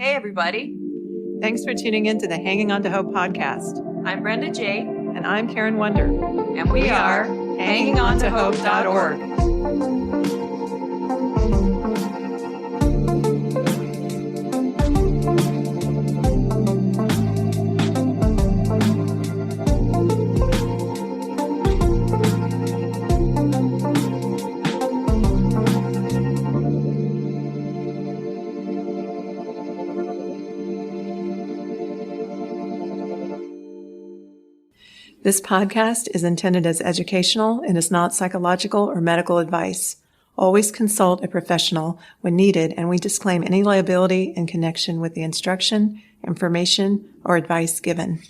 Hey, everybody. Thanks for tuning in to the Hanging On to Hope podcast. I'm Brenda J. And I'm Karen Wonder. And we are HangingOnToHope.org. This podcast is intended as educational and is not psychological or medical advice. Always consult a professional when needed, and we disclaim any liability in connection with the instruction, information, or advice given.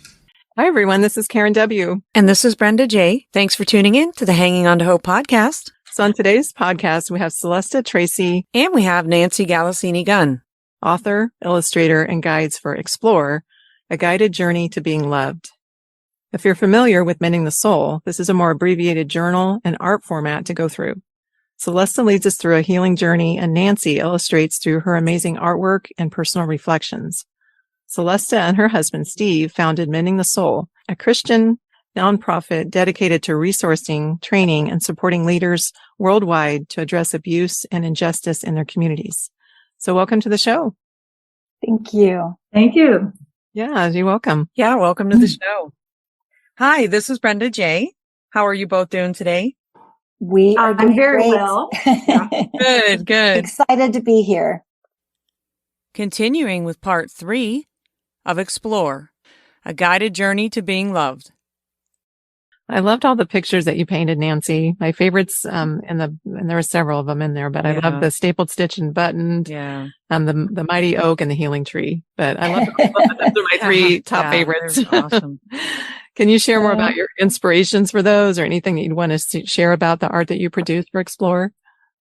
Hi, everyone. This is Karen W. And this is Brenda J. Thanks for tuning in to the Hanging On to Hope podcast. So on today's podcast, we have Celestia Tracy. And we have Nancy Galassini-Gunn, Author, illustrator, and guides for Explore, A Guided Journey to Being Loved. If you're familiar with Mending the Soul, this is a more abbreviated journal and art format to go through. Celestia leads us through a healing journey, and Nancy illustrates through her amazing artwork and personal reflections. Celestia and her husband, Steve, founded Mending the Soul, a Christian nonprofit dedicated to resourcing, training, and supporting leaders worldwide to address abuse and injustice in their communities. So welcome to the show. Thank you. Thank you. Yeah, you're welcome. Yeah, welcome to the show. Hi, this is Brenda J. How are you both doing today? We are doing I'm very great. well. Yeah. Good. Excited to be here. Continuing with part 3 of Explore, A Guided Journey to Being Loved. I loved all the pictures that you painted, Nancy. My favorites, and there were several of them in there, but I love the stapled stitch and buttoned, the mighty oak and the healing tree. But I love those are my three top favorites. Awesome. Can you share more about your inspirations for those, or anything that you'd want us to share about the art that you produce for Explore?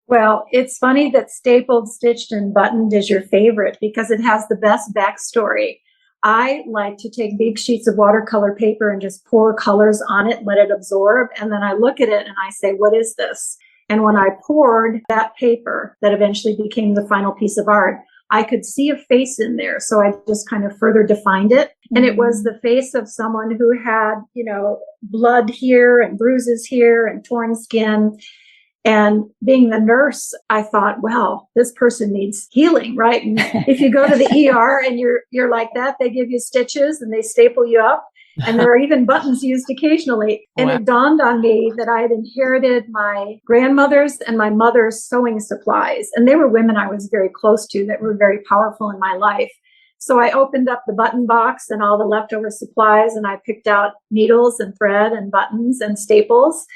Well, it's funny that stapled, stitched, and buttoned is your favorite because it has the best backstory. I like to take big sheets of watercolor paper and just pour colors on it, let it absorb. And then I look at it and I say, what is this? And when I poured that paper that eventually became the final piece of art, I could see a face in there. So I just kind of further defined it. And it was the face of someone who had, blood here and bruises here and torn skin. And being the nurse, I thought, well, this person needs healing, right? And if you go to the ER and you're like that, they give you stitches and they staple you up. And there are even buttons used occasionally. And It dawned on me that I had inherited my grandmother's and my mother's sewing supplies. And they were women I was very close to that were very powerful in my life. So I opened up the button box and all the leftover supplies, and I picked out needles and thread and buttons and staples.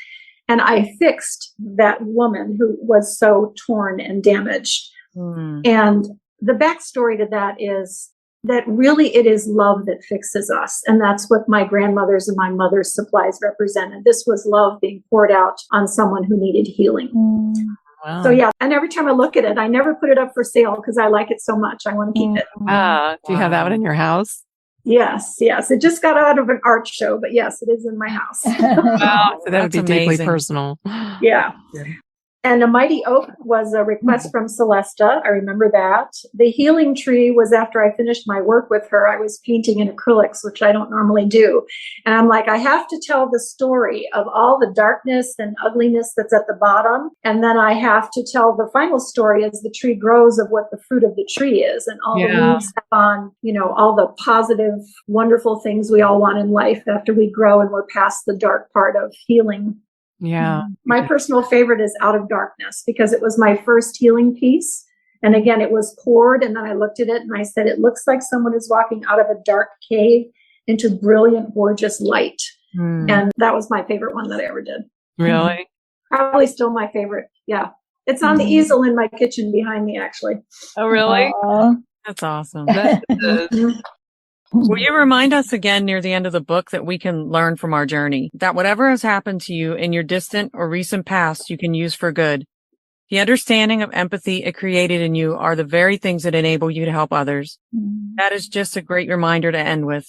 And I fixed that woman who was so torn and damaged. And the backstory to that is that really it is love that fixes us. And that's what my grandmother's and my mother's supplies represented. This was love being poured out on someone who needed healing. Wow. So and every time I look at it, I never put it up for sale because I like it so much. I want to keep it. Do you have that one in your house? Yes. It just got out of an art show, but yes, it is in my house. Wow. So that would be amazing. deeply personal. Yeah. And a mighty oak was a request from Celestia. I remember that. The healing tree was after I finished my work with her. I was painting in acrylics, which I don't normally do. And I'm like, I have to tell the story of all the darkness and ugliness that's at the bottom. And then I have to tell the final story as the tree grows of what the fruit of the tree is. And all the leaves have on, all the positive, wonderful things we all want in life after we grow and we're past the dark part of healing. Yeah. My personal favorite is Out of Darkness because it was my first healing piece. And again, it was poured. And then I looked at it and I said, it looks like someone is walking out of a dark cave into brilliant, gorgeous light. And that was my favorite one that I ever did. Really? Probably still my favorite. Yeah. It's on the easel in my kitchen behind me, actually. Oh, really? That's awesome. That is. Will you remind us again near the end of the book that we can learn from our journey, that whatever has happened to you in your distant or recent past, you can use for good. The understanding of empathy it created in you are the very things that enable you to help others. That is just a great reminder to end with.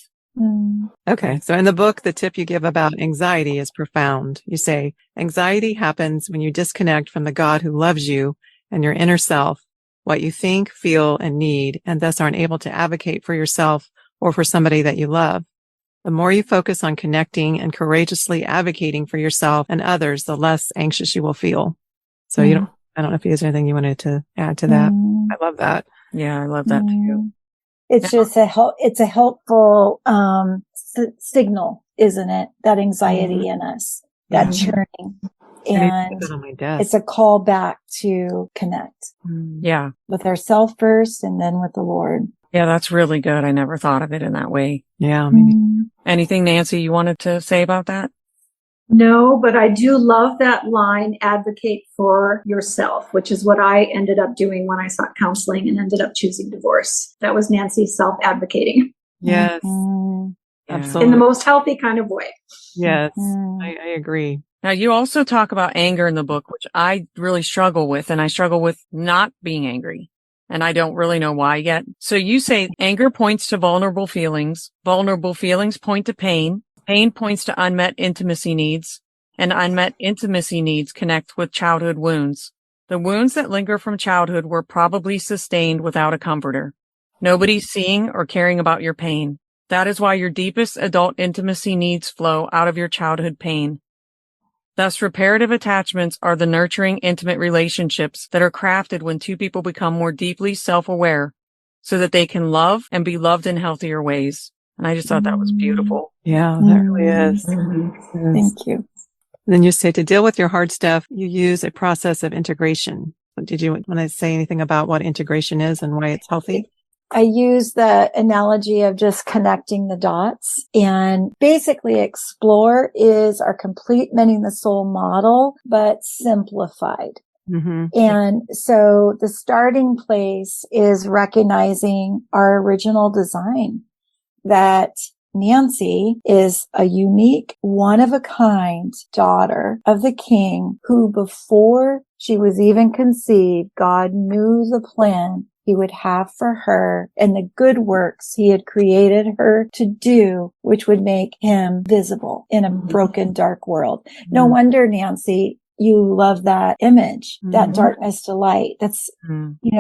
Okay. So in the book, the tip you give about anxiety is profound. You say, anxiety happens when you disconnect from the God who loves you and your inner self what you think, feel, and need, and thus aren't able to advocate for yourself or for somebody that you love. The more you focus on connecting and courageously advocating for yourself and others, the less anxious you will feel. So I don't know if there's anything you wanted to add to that. I love that. Yeah, I love that too. It's just it's a helpful signal, isn't it? That anxiety in us, that churning. And on my desk. it's a call back to connect. Yeah. With ourselves first and then with the Lord. Yeah, that's really good. I never thought of it in that way. Yeah. Maybe. Anything, Nancy, you wanted to say about that? No, but I do love that line, advocate for yourself, which is what I ended up doing when I sought counseling and ended up choosing divorce. That was Nancy self-advocating. Yes. Absolutely. In the most healthy kind of way. Yes. I agree. Now, you also talk about anger in the book, which I really struggle with, and I struggle with not being angry. And I don't really know why yet. So you say anger points to vulnerable feelings point to pain points to unmet intimacy needs, and unmet intimacy needs connect with childhood wounds. The wounds that linger from childhood were probably sustained without a comforter. Nobody's seeing or caring about your pain. That is why your deepest adult intimacy needs flow out of your childhood pain. Thus, reparative attachments are the nurturing, intimate relationships that are crafted when two people become more deeply self-aware so that they can love and be loved in healthier ways. And I just thought that was beautiful. Yeah, that really is. Thank you. Then you say to deal with your hard stuff, you use a process of integration. Did you want to say anything about what integration is and why it's healthy? I use the analogy of just connecting the dots, and basically Explore is our complete Mending the Soul model, but simplified. And so the starting place is recognizing our original design, that Nancy is a unique, one-of-a-kind daughter of the King who, before she was even conceived, God knew the plan he would have for her and the good works he had created her to do, which would make him visible in a broken, dark world. No wonder, Nancy, you love that image, that darkness to light. That's,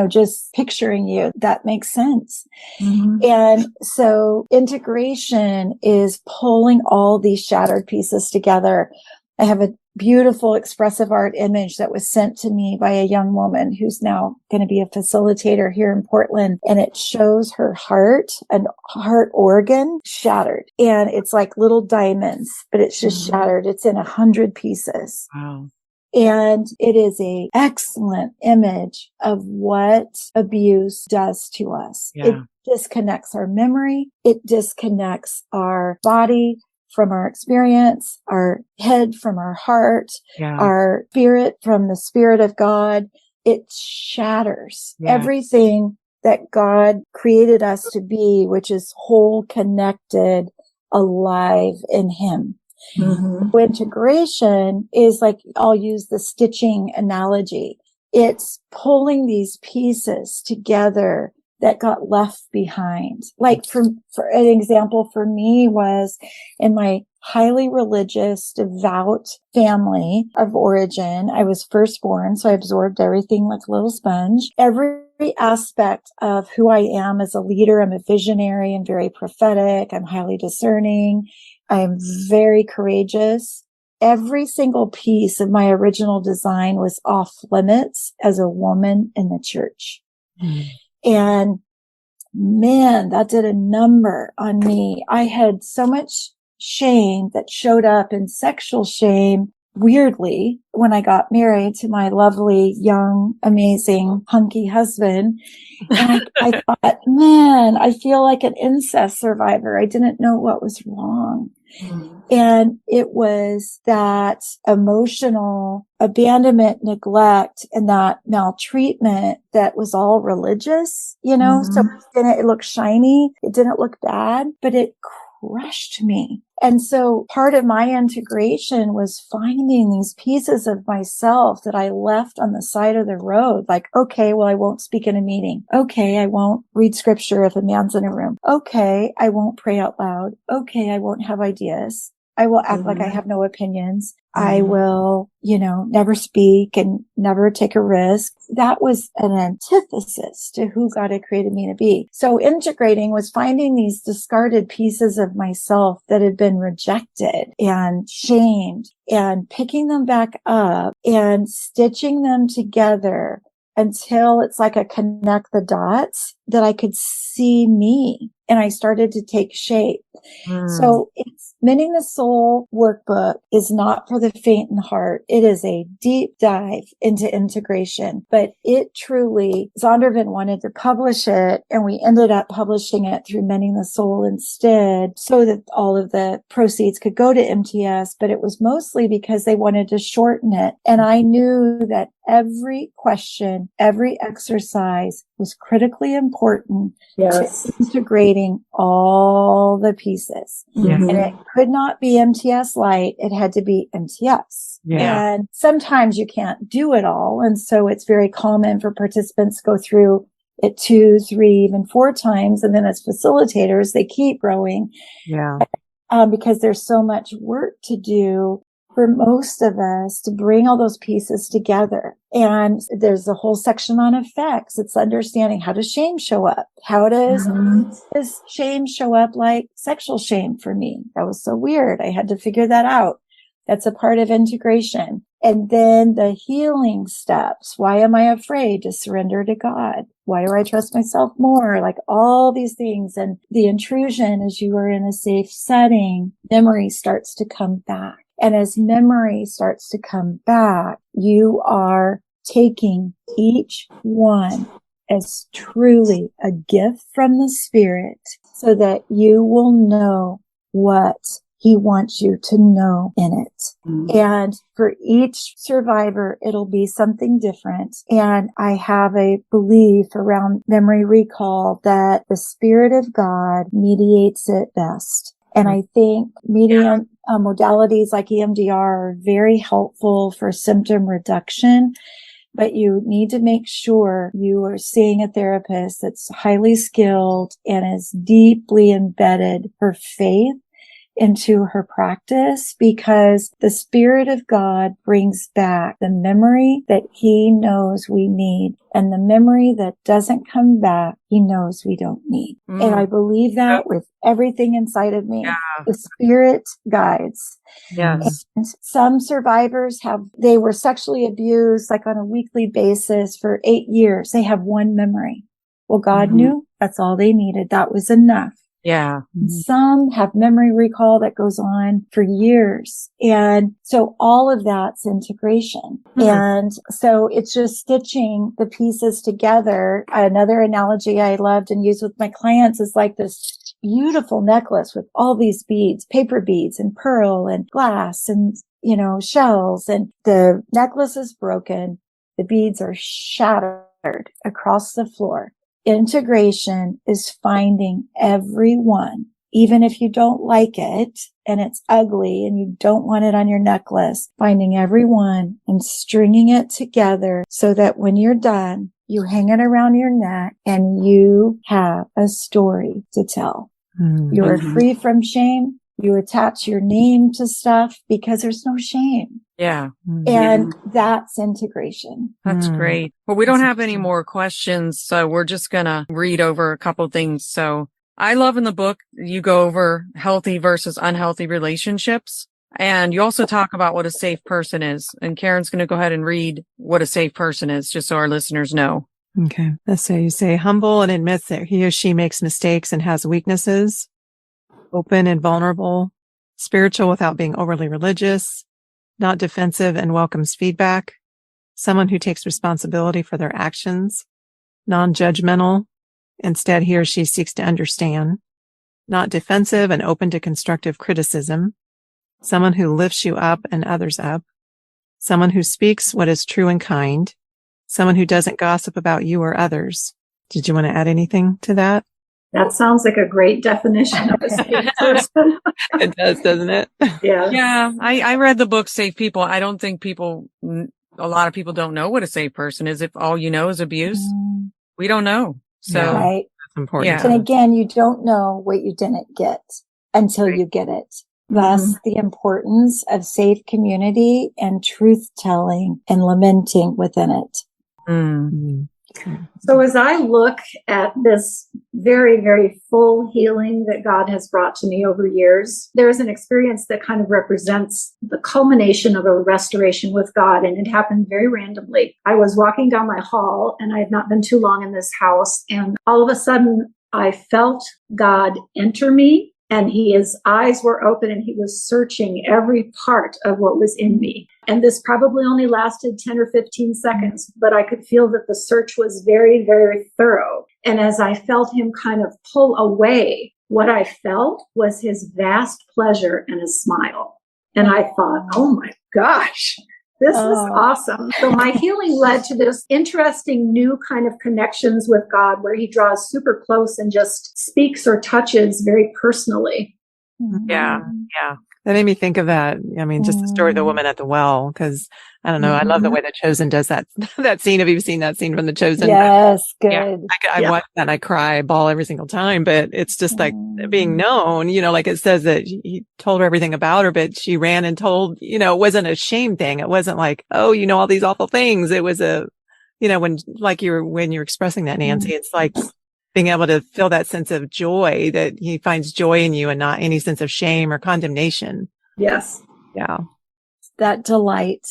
just picturing you. That makes sense. And so integration is pulling all these shattered pieces together. I have a beautiful expressive art image that was sent to me by a young woman who's now going to be a facilitator here in Portland. And it shows her heart, an heart organ shattered. And it's like little diamonds, but it's just shattered. It's in 100 pieces. Wow. And it is an excellent image of what abuse does to us. Yeah. It disconnects our memory. It disconnects our body from our experience, our head from our heart, our spirit from the Spirit of God. It shatters everything that God created us to be, which is whole, connected, alive in Him. Integration is like, I'll use the stitching analogy. It's pulling these pieces together that got left behind. Like for an example for me was in my highly religious, devout family of origin. I was firstborn, so I absorbed everything like a little sponge. Every aspect of who I am as a leader, I'm a visionary and very prophetic. I'm highly discerning. I'm very courageous. Every single piece of my original design was off limits as a woman in the church. And man, that did a number on me. I had so much shame that showed up in sexual shame, weirdly, when I got married to my lovely, young, amazing, hunky husband. And I thought, man, I feel like an incest survivor. I didn't know what was wrong. And it was that emotional abandonment, neglect, and that maltreatment that was all religious, so it looked shiny. It didn't look bad, but it crushed me. And so part of my integration was finding these pieces of myself that I left on the side of the road. Like, okay, well, I won't speak in a meeting. Okay, I won't read scripture if a man's in a room. Okay, I won't pray out loud. Okay, I won't have ideas. I will act like I have no opinions. I will, never speak and never take a risk. That was an antithesis to who God had created me to be. So integrating was finding these discarded pieces of myself that had been rejected and shamed and picking them back up and stitching them together until it's like a connect the dots that I could see me and I started to take shape. So it's Mending the Soul workbook is not for the faint in heart. It is a deep dive into integration, but it truly, Zondervan wanted to publish it and we ended up publishing it through Mending the Soul instead so that all of the proceeds could go to MTS, but it was mostly because they wanted to shorten it. And I knew that every question, every exercise was critically important to integrating all the pieces. Yes. And it could not be MTS light. It had to be MTS. Yeah. And sometimes you can't do it all. And so it's very common for participants to go through it 2, 3, even 4 times. And then as facilitators, they keep growing. Yeah. Because there's so much work to do for most of us to bring all those pieces together. And there's a whole section on effects. It's understanding, how does shame show up? How does shame show up like sexual shame for me? That was so weird. I had to figure that out. That's a part of integration. And then the healing steps. Why am I afraid to surrender to God? Why do I trust myself more? Like all these things. And the intrusion, as you are in a safe setting, memory starts to come back. And as memory starts to come back, you are taking each one as truly a gift from the Spirit so that you will know what He wants you to know in it. And for each survivor, it'll be something different. And I have a belief around memory recall that the Spirit of God mediates it best. And I think medium modalities like EMDR are very helpful for symptom reduction, but you need to make sure you are seeing a therapist that's highly skilled and is deeply embedded her faith into her practice, because the Spirit of God brings back the memory that He knows we need, and the memory that doesn't come back, He knows we don't need. And I believe that with everything inside of me. The Spirit guides. Yes. And some survivors they were sexually abused like on a weekly basis for 8 years. They have one memory. Well, God knew that's all they needed. That was enough. Yeah. Some have memory recall that goes on for years. And so all of that's integration. And so it's just stitching the pieces together. Another analogy I loved and use with my clients is like this beautiful necklace with all these beads, paper beads and pearl and glass and, shells. And the necklace is broken. The beads are shattered across the floor. Integration is finding every one, even if you don't like it and it's ugly and you don't want it on your necklace, finding every one and stringing it together so that when you're done, you hang it around your neck and you have a story to tell. You are free from shame. You attach your name to stuff because there's no shame. Yeah. And that's integration. That's great. Well, we don't have any more questions, so we're just going to read over a couple things. So I love in the book, you go over healthy versus unhealthy relationships. And you also talk about what a safe person is. And Karen's going to go ahead and read what a safe person is, just so our listeners know. Okay. So you say humble and admits that he or she makes mistakes and has weaknesses, open and vulnerable, spiritual without being overly religious, not defensive and welcomes feedback, someone who takes responsibility for their actions, non-judgmental. Instead, he or she seeks to understand, not defensive and open to constructive criticism, someone who lifts you up and others up, someone who speaks what is true and kind, someone who doesn't gossip about you or others. Did you want to add anything to that? That sounds like a great definition of a safe person. It does, doesn't it? Yeah. Yeah. I read the book Safe People. I don't think a lot of people don't know what a safe person is. If all you know is abuse, we don't know. So Right. That's important. Yeah. And again, you don't know what you didn't get until you get it. Thus, the importance of safe community and truth telling and lamenting within it. Mm. So as I look at this very, very full healing that God has brought to me over years, there is an experience that kind of represents the culmination of a restoration with God. And it happened very randomly. I was walking down my hall and I had not been too long in this house. And all of a sudden I felt God enter me. And his eyes were open and he was searching every part of what was in me. And this probably only lasted 10 or 15 seconds, but I could feel that the search was very, very thorough. And as I felt him kind of pull away, what I felt was his vast pleasure and a smile. And I thought, oh my gosh, this is awesome. So my healing led to this interesting new kind of connections with God where he draws super close and just speaks or touches very personally. Yeah. That made me think of that. I mean, just the story of the woman at the well, because I don't know. I love the way The Chosen does that scene. Have you seen that scene from The Chosen? Yes, good. Yeah. I watch that and I cry, I bawl every single time, but it's just like being known, like it says that he told her everything about her, but she ran and told, it wasn't a shame thing. It wasn't like, oh, all these awful things. It was when you're expressing that, Nancy, it's like being able to feel that sense of joy, that he finds joy in you and not any sense of shame or condemnation. Yes. Yeah. That delight.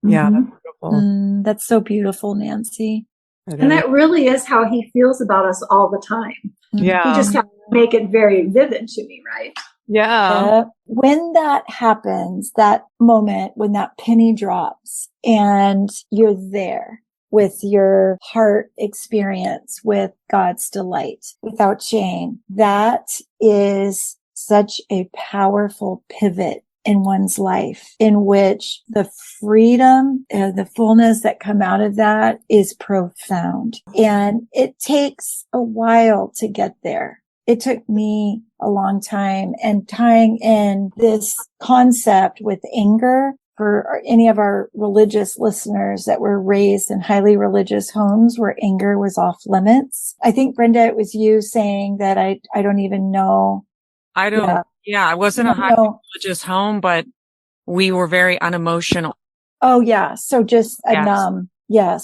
Yeah. That's beautiful. That's so beautiful, Nancy. And that really is how he feels about us all the time. Yeah. He just has to make it very vivid to me, right? Yeah. When that happens, that moment when that penny drops and you're there with your heart experience with God's delight without shame, that is such a powerful pivot in one's life in which the freedom, the fullness that come out of that is profound. And it takes a while to get there. It took me a long time, and tying in this concept with anger for any of our religious listeners that were raised in highly religious homes where anger was off limits. I think, Brenda, it was you saying that I don't even know. I don't. Yeah, I wasn't a highly religious home, but we were very unemotional. Oh, yeah. So just a numb,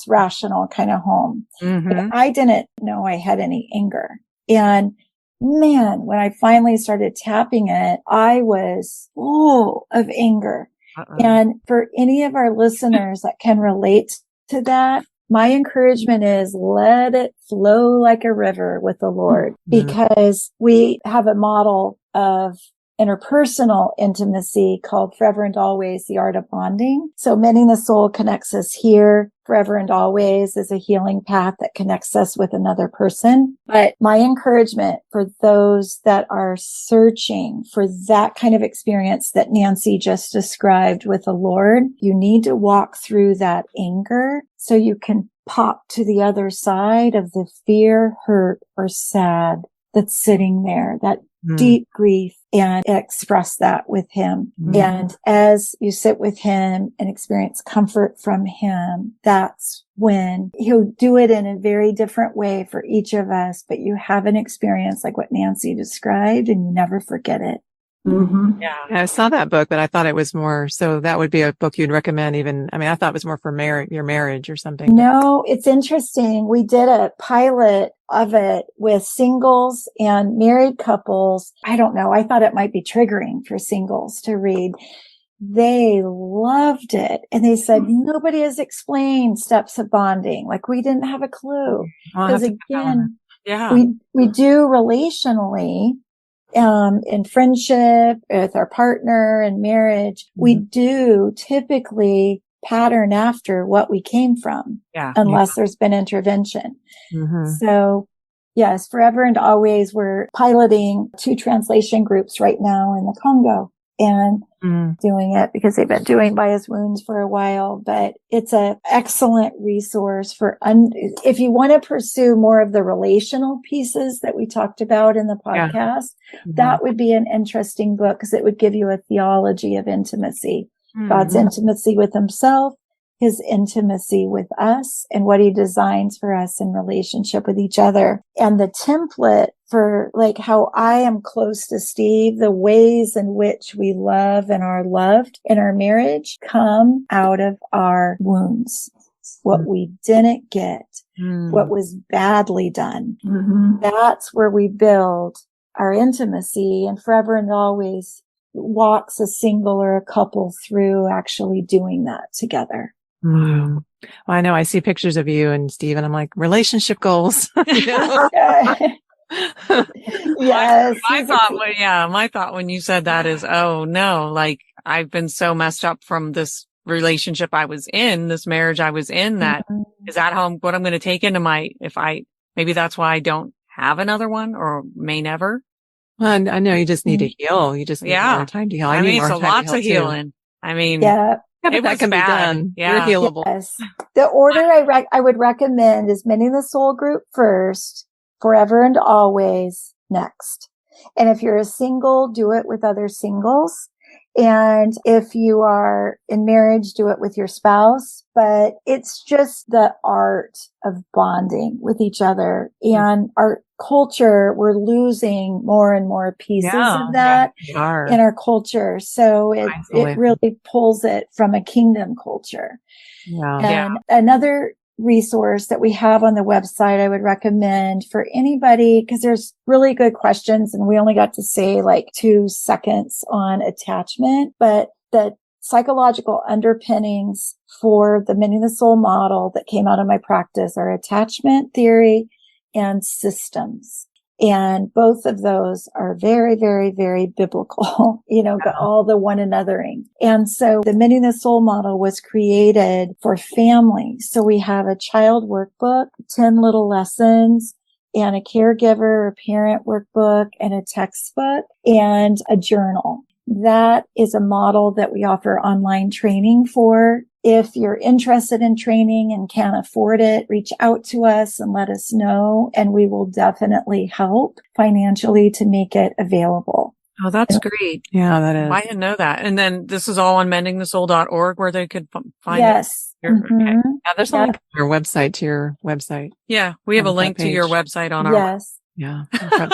rational kind of home. But I didn't know I had any anger. And man, when I finally started tapping it, I was full of anger. And for any of our listeners that can relate to that, my encouragement is let it flow like a river with the Lord, because we have a model of interpersonal intimacy called Forever and Always, the Art of Bonding. So Mending the Soul connects us here. Forever and Always is a healing path that connects us with another person. But my encouragement for those that are searching for that kind of experience that Nancy just described with the Lord, you need to walk through that anger so you can pop to the other side of the fear, hurt, or sad that's sitting there, that deep grief, and express that with him. And as you sit with him and experience comfort from him, that's when he'll do it in a very different way for each of us, but you have an experience like what Nancy described and you never forget it. Yeah. I saw that book, but I thought it was more, so that would be a book you'd recommend I thought it was more for your marriage or something. No, it's interesting. We did a pilot of it with singles and married couples. I don't know. I thought it might be triggering for singles to read. They loved it. And they said, nobody has explained steps of bonding. Like we didn't have a clue. Because again, we do relationally, in friendship with our partner and marriage, we do typically pattern after what we came from, unless there's been intervention. So yes, Forever and Always, we're piloting 2 translation groups right now in the Congo and doing it because they've been doing By His Wounds for a while, but it's an excellent resource for, if you want to pursue more of the relational pieces that we talked about in the podcast, that would be an interesting book because it would give you a theology of intimacy, God's intimacy with himself, his intimacy with us, and what he designs for us in relationship with each other. And the template for like how I am close to Steve, the ways in which we love and are loved in our marriage come out of our wounds. What we didn't get, what was badly done. That's where we build our intimacy, and forever and always walks a single or a couple through actually doing that together. Well, I know I see pictures of you and Steve, and I'm like, relationship goals. Yes. My thought when you said that is, oh no, like I've been so messed up from this relationship I was in, this marriage I was in, that is that what I'm going to take into maybe that's why I don't have another one or may never. Well, I know you just need to heal. You just need more time to heal. I need more time to heal lots of healing. Too. I mean, but it that can be done. Yeah. You're healable. Yes. The order I would recommend is Mending the Soul group first, Forever and Always next. And if you're a single, do it with other singles. And if you are in marriage, do it with your spouse. But it's just the art of bonding with each other. And our culture, we're losing more and more pieces of that in our culture. So it really pulls it from a kingdom culture. And another resource that we have on the website I would recommend for anybody, because there's really good questions and we only got to say like 2 seconds on attachment, but the psychological underpinnings for the Mending the Soul model that came out of my practice are attachment theory and systems. And both of those are very, very, very biblical, all the one anothering. And so the Mending the Soul model was created for families. So we have a child workbook, 10 little lessons, and a caregiver or parent workbook, and a textbook, and a journal. That is a model that we offer online training for. If you're interested in training and can't afford it, reach out to us and let us know, and we will definitely help financially to make it available. Oh, that's great. Yeah, that is. I didn't know that. And then this is all on mendingthesoul.org where they could find it. Okay. Yeah, there's a link to your website. Yeah, we have a link to your website on our website. Yeah.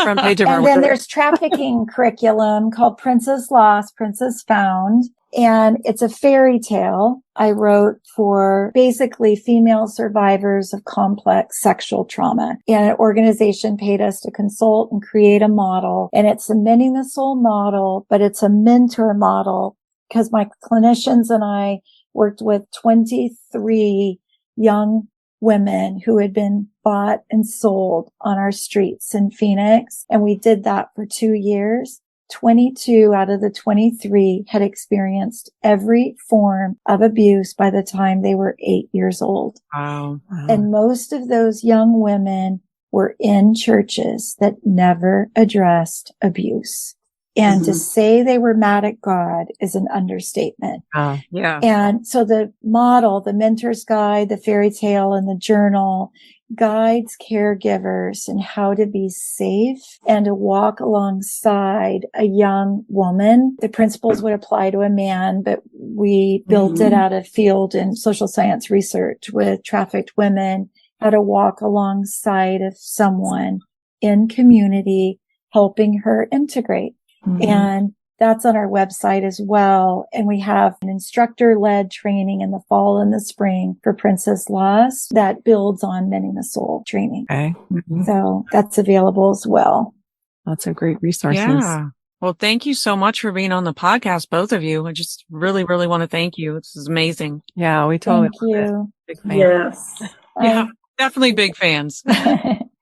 Front page of our And then there's trafficking curriculum called Princess Lost, Princess Found. And it's a fairy tale I wrote for basically female survivors of complex sexual trauma. And an organization paid us to consult and create a model. And it's a Mending the Soul model, but it's a mentor model because my clinicians and I worked with 23 young women who had been bought and sold on our streets in Phoenix. And we did that for 2 years. 22 out of the 23 had experienced every form of abuse by the time they were 8 years old. Wow. And most of those young women were in churches that never addressed abuse. And to say they were mad at God is an understatement. Yeah. And so the model, the mentor's guide, the fairy tale, and the journal guides caregivers in how to be safe and to walk alongside a young woman. The principles would apply to a man, but we built it out of field and social science research with trafficked women, how to walk alongside of someone in community, helping her integrate. And that's on our website as well. And we have an instructor-led training in the fall and the spring for Princess Lost that builds on Mending the Soul training. Okay. So that's available as well. Lots of great resources. Yeah. Well, thank you so much for being on the podcast, both of you. I just really, really want to thank you. This is amazing. Yeah, we totally. Thank you. Big fan. Yes. Yeah, definitely big fans.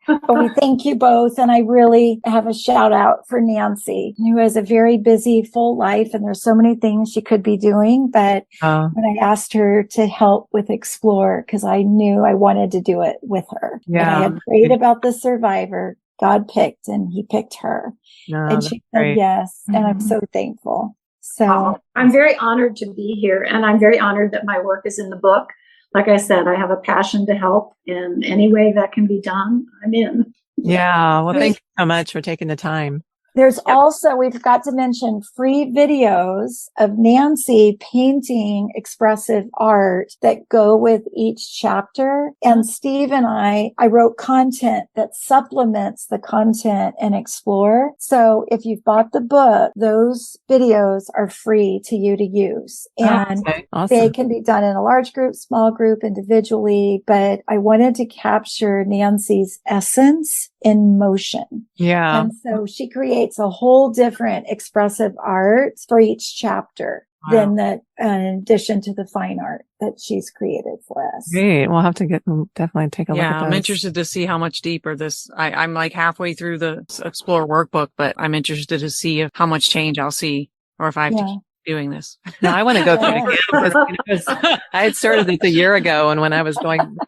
But we thank you both. And I really have a shout out for Nancy, who has a very busy, full life. And there's so many things she could be doing. But when I asked her to help with Explore, because I knew I wanted to do it with her. Yeah. And I had prayed about the survivor. God picked, and he picked her. And she said yes. And I'm so thankful. So I'm very honored to be here. And I'm very honored that my work is in the book. Like I said, I have a passion to help in any way that can be done. I'm in. Yeah. Well, thank you so much for taking the time. There's also, we forgot to mention, free videos of Nancy painting expressive art that go with each chapter. And Steve and I wrote content that supplements the content in Explore. So if you've bought the book, those videos are free to you to use. And Awesome. they can be done in a large group, small group, individually. But I wanted to capture Nancy's essence in motion. Yeah. And so she creates a whole different expressive art for each chapter than that, in addition to the fine art that she's created for us. Great. We'll have to definitely take a look at those. I'm interested to see how much deeper this, I'm like halfway through the Explore workbook, but I'm interested to see how much change I'll see or if I have to keep doing this. No, I want to go through it again because I had started this a year ago. And when I was going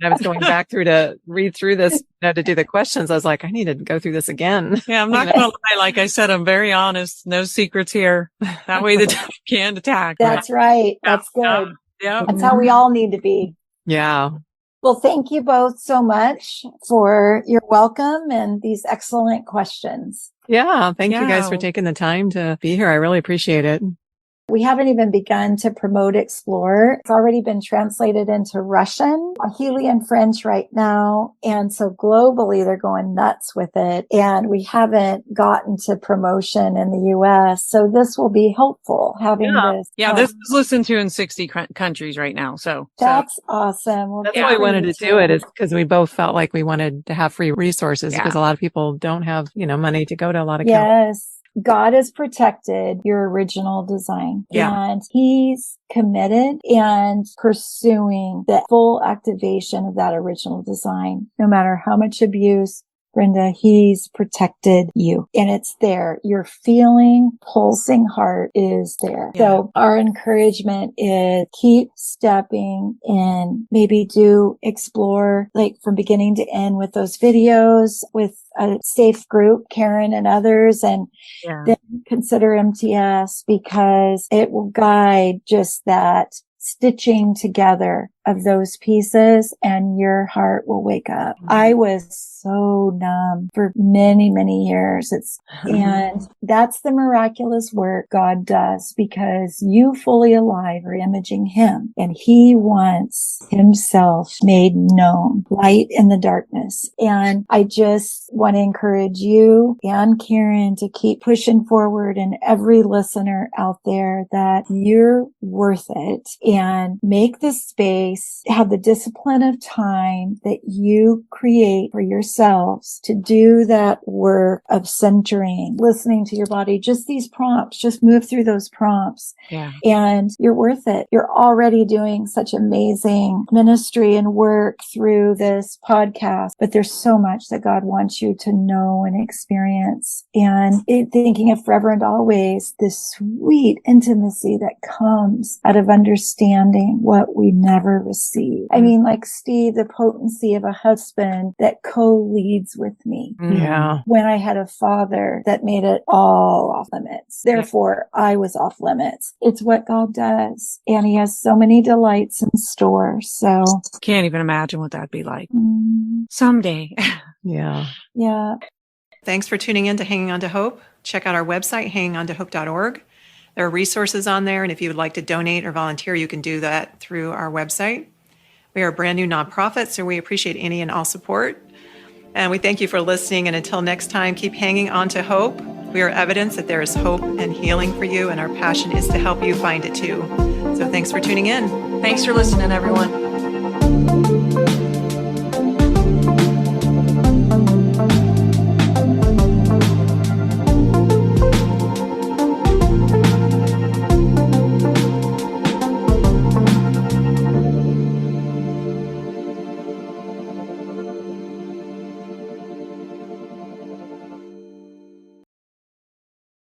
back through to read through this, to do the questions, I was like, I need to go through this again. Yeah, I'm not going to lie. Like I said, I'm very honest. No secrets here. That way the can't attack. That's right. That's good. Yeah. That's how we all need to be. Yeah. Well, thank you both so much for your welcome and these excellent questions. Yeah. Thank you guys for taking the time to be here. I really appreciate it. We haven't even begun to promote Explore. It's already been translated into Russian, Swahili, and French right now. And so globally, they're going nuts with it. And we haven't gotten to promotion in the US. So this will be helpful having this. Yeah, this is listened to in 60 countries right now. So that's awesome. Well, that's why we wanted to do it, is because we both felt like we wanted to have free resources because a lot of people don't have, money to go to a lot of Yes. God has protected your original design and he's committed and pursuing the full activation of that original design. No matter how much abuse, Brenda, he's protected you and it's there. Your feeling, pulsing heart is there. Yeah. So our encouragement is keep stepping in, maybe explore like from beginning to end with those videos with a safe group, Karen and others, and then consider MTS because it will guide just that stitching together of those pieces and your heart will wake up. I was so numb for many, many years. And that's the miraculous work God does because you fully alive are imaging him and he wants himself made known, light in the darkness. And I just want to encourage you and Karen to keep pushing forward and every listener out there that you're worth it and make the space, have the discipline of time that you create for yourselves to do that work of centering, listening to your body, just these prompts, just move through those prompts. Yeah. And you're worth it. You're already doing such amazing ministry and work through this podcast, but there's so much that God wants you to know and experience. And thinking of forever and always, this sweet intimacy that comes out of understanding what we never receive. I mean, like Steve, the potency of a husband that co-leads with me. Yeah. When I had a father that made it all off limits. Therefore, I was off limits. It's what God does. And he has so many delights in store. So can't even imagine what that'd be like someday. Yeah. Yeah. Thanks for tuning in to Hanging On to Hope. Check out our website, hangingontohope.org. There are resources on there. And if you would like to donate or volunteer, you can do that through our website. We are a brand new nonprofit, so we appreciate any and all support. And we thank you for listening. And until next time, keep hanging on to hope. We are evidence that there is hope and healing for you, and our passion is to help you find it too. So thanks for tuning in. Thanks for listening, everyone.